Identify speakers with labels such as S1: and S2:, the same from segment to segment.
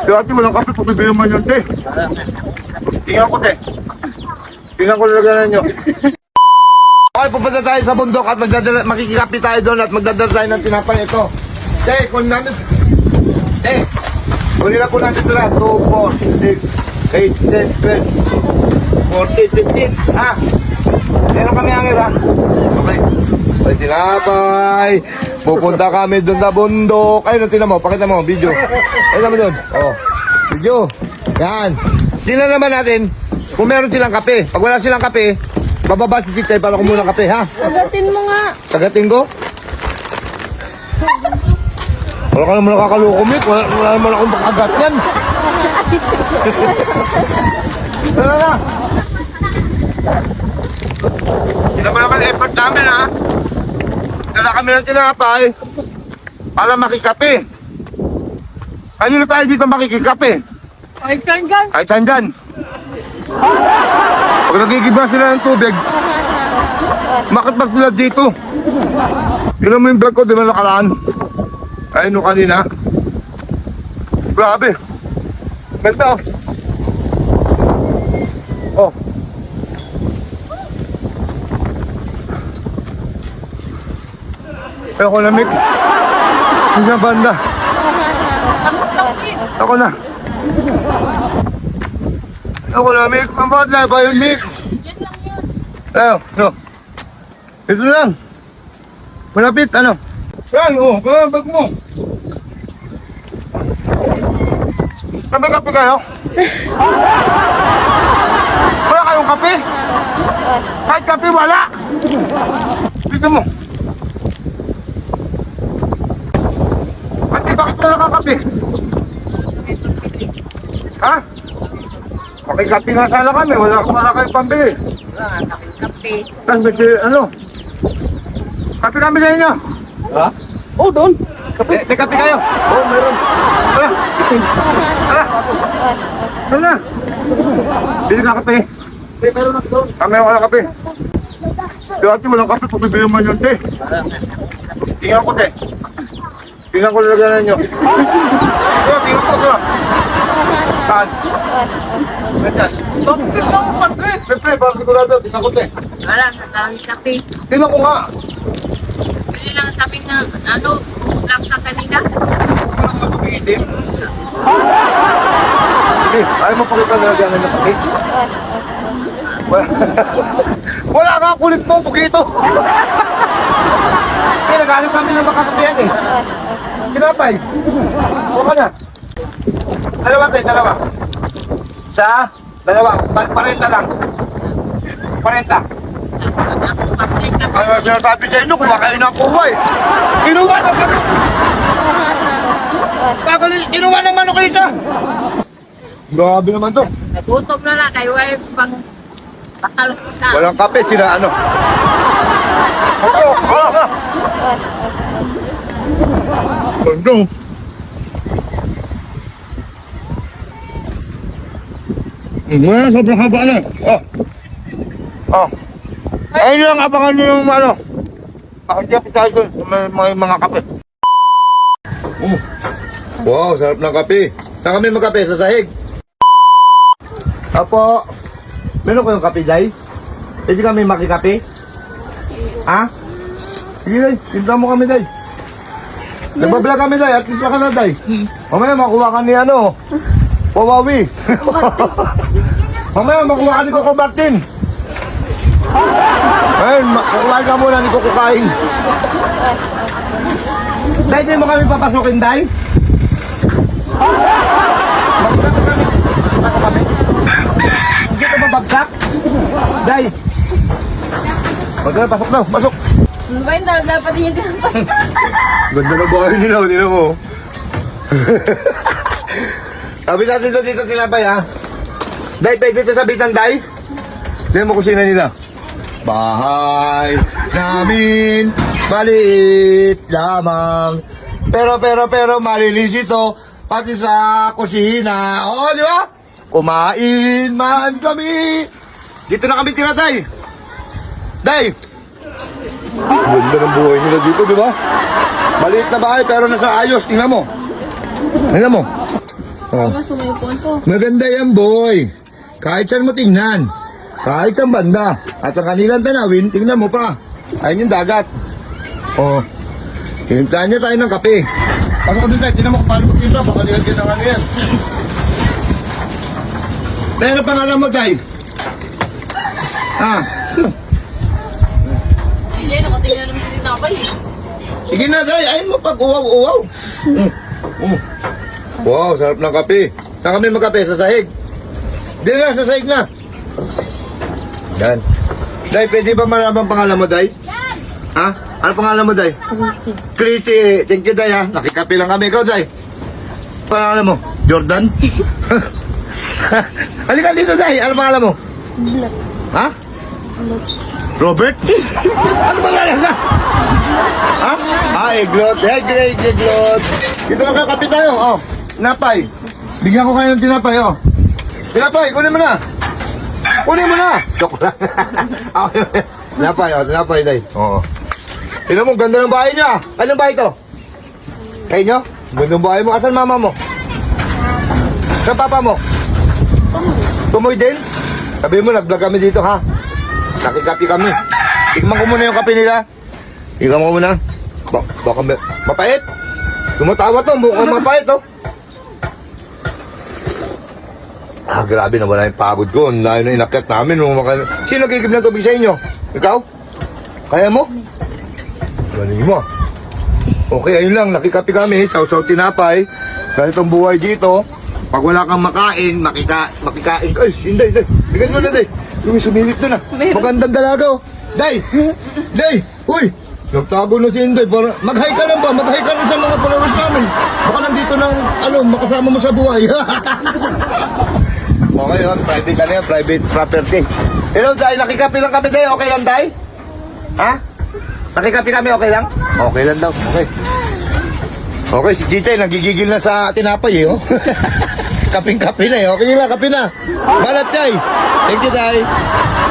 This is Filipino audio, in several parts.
S1: Dati walang kape, pabibigyan man yun, te. Tingnan ko, te. Tingnan ko nalaganan nyo. Okay, pupunta tayo sa bundok at makikikapi tayo doon at magdadala tayo ng tinapay ito. Te, kung namin... Te, kung nila po natin sila, 2, 4, 6, 8, 10, 12, 14, 15, ha? Meron kami hangin, ha? Okay. Ay, tinapay. Pupunta kami doon sa bundok. Ayun, tingnan mo, pakita mo, video. Ayun naman doon. Oh, video. Yan. Tingnan naman natin kung meron silang kape. Pag wala silang kape, bababa si Titay para kumuha ng kape, ha?
S2: Tagatin mo nga.
S1: Tagatin ko? Wala ka naman nakakaloko, Mick. Wala naman akong makagat yan. Tara na. Hindi naman effort namin, ha? Dala kami ng tinapay para makikape. Kanino tayo dito makikikape?
S2: Ay, kangan.
S1: Kahit saan dyan. Pag nagigibang sila ng tubig, bakit ba sila dito? Tignan mo yung vlog ko, di ba nakaraan? Ayun no kanina. Grabe. Ganda, oh. Oh. Ako na, Mick. Hindi na banda. Ako na. Ako na, Mick. Mabot na ba yun, Mick? Ayaw, no. Ito lang. Malapit, ano? Yan, oh. Bag mo. Kape kayo? Wala kayong kape? Kahit kape, wala. Dito mo. Bakit wala kakape? Ha? Makikape nga sana kami, wala kayong pambili.
S2: Wala, nakikape.
S1: Kasi ano? Kape kami sa inyo. Ha?
S3: Oh, doon.
S1: Kape? May kape kayo? Oo, meron. Tara. Tara. Tara. Bili ka kape.
S3: Meron na doon.
S1: Kami wala kape. Dati walang kape, pabibigyan man yun, te. Tingnan ko, te. Tingnan ko nalaganan nyo. Tingnan ko, ito. Saan? Saan?
S2: Bakit lang kape?
S1: Siyempre, para sigurado, tingnan ko, te.
S2: Wala, nakakain kape.
S1: Tingnan ko nga.
S2: Bili lang kami na, lang ka kanina.
S1: Walang sa pag-iitim. Sige, ayaw mo pakita nalaganan ng kape. Wala ka, kulit mo, pugito. Kaya nagalit kami ng makakapiyan eh. Kinapay. Huwag ka na. Dalawa tayo, dalawa. Sa? Dalawa. Parenta lang. Parenta. Ano sinasabi sa inyo? Kumakain na ako eh. Kinuha na kami. Kinuha na manok ito. Grabe naman to.
S2: Nagutom na kayo ay pang bakal na.
S1: Walang kape, sila ano. Ganda. Sobrang haba na. Oh. Ayun lang, abangan nyo yung ano. Pakikapit tayo dun. May mga kape. Wow, sarap ng kape. Saan kami magkape? Sa sahig. Apo. Meron kayong kape, Day? Pwede kami makikape? Ha? Sige, Day. Timpla mo kami, Day. Nagbablog kami, Day. At timpla ka na, Day. Mamaya makuha ka ni ano. Wawawi. Mamaya makuha ka ni Coco Martin. Ayun, kukuhain ka muna ni Coco Kain. Day, di mo kami papasukin, Day? Magkakap kami. Magkakap kami. Hindi ka mabagsak? Day! Pasok daw, pasok!
S2: Ano ba yun? Dapat yung tinapay.
S1: Ganda ng bahay nila, hindi na mo. Sabi natin dito tinapay, ha? Day, pwede ito sabitan, Day? Tignan mo kusina nila. Bahay namin, maliit lamang. Pero, malinis ito, pati sa kusina. Oo, di ba? Kumain man kami. Dito na kami tira, Day. Day! Ganda ng buhay nila dito, di ba? Maliit na bahay pero nasa ayos. Tingnan mo. Tingnan mo. Oh.
S2: Mga sumipon to.
S1: Maganda yan, boy. Kahit saan mo tingnan. Kahit saan banda. At ang kanilang tanawin, tingnan mo pa. Ayun yung dagat. Oh. Tinimplahan niya tayo ng kape. Pasok doon tayo, tingnan mo kung paano magtimpla. Baka lihan kita ng ano yan. Tayo na pangalan mo, Tay. Ah.
S2: Hindi, nakatingin naman sa tinapay eh.
S1: Sige na, Tay. Ayun mo pag uwaw-uwaw. Wow, sarap ng kape. Saan kami magkape? Sa sahig? Di na, sa sahig na. Yan. Day, pwede ba malaman pangalan mo, Day? Ha? Ano pangalan mo, Day? Chrissy. Thank you, Day, ha? Nakikape lang kami. Ikaw, Day? Pangalan mo? Jordan? Halika dito, Day. Ano pangalan mo? Ha? Robert? Ano pangalan ka? Ha? Ah, Eglot. Hey, Eglot. Dito lang kape tayo. Oh, tinapay. Bigyan ko kayo ng tinapay, oh. Tinapay, kunin mo na. Kunin mo na. Joke lang. Tinapay, oh. Tinapay, Day. Oo. Tignan mo, ganda ng bahay niya. Anong bahay to? Kayo nyo? Ganda ng bahay mo. Asan mama mo? Saan papa mo? Tumoy din? Sabi mo, nag-vlog kami dito, ha? Nakikapi kami. Tikman ko muna yung kape nila. Tikman mo muna. Baka mapait. Tumatawa to, mukhang mapait, oh. Ah, grabe na wala yung pagod ko. Ang layo na inakyat namin. Sino nagigib ng tubig sa inyo? Ikaw? Kaya mo? Galing mo. Okay, ayun lang. Nakikapi kami. Saw-saw tinapay. Dahil itong buhay dito, pag wala kang makain, makikain. Ay, hindi. Bigyan mo na, Day. Yung sumilip doon, ah. Magandang dalaga, oh. Day! Day! Uy! Nagtago na si Inday. Mag-hi ka lang ba? Mag-hi ka lang sa mga followers namin. Baka nandito ng, makasama mo sa buhay. Okay, yun. Private ka na yan. Private property. Hello, Day. Nakikapi lang kami, Day. Okay lang, Day? Ha? Nakikapi kami, okay lang? Okay lang daw. Okay. Okay, si Chichay nagigigil na sa tinapay, eh, oh. Kaping-kapi na, eh. Okay lang, kapi na. Balat, Chay. Thank you, Day.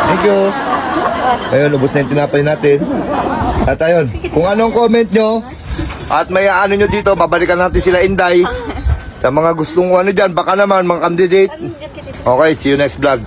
S1: Thank you. Ayun, ubos na yung tinapay natin. At ayun, kung anong comment nyo, at may ano nyo dito, babalikan natin sila Inday. Sa mga gustong ano dyan, baka naman, mga candidate. Okay, see you next vlog.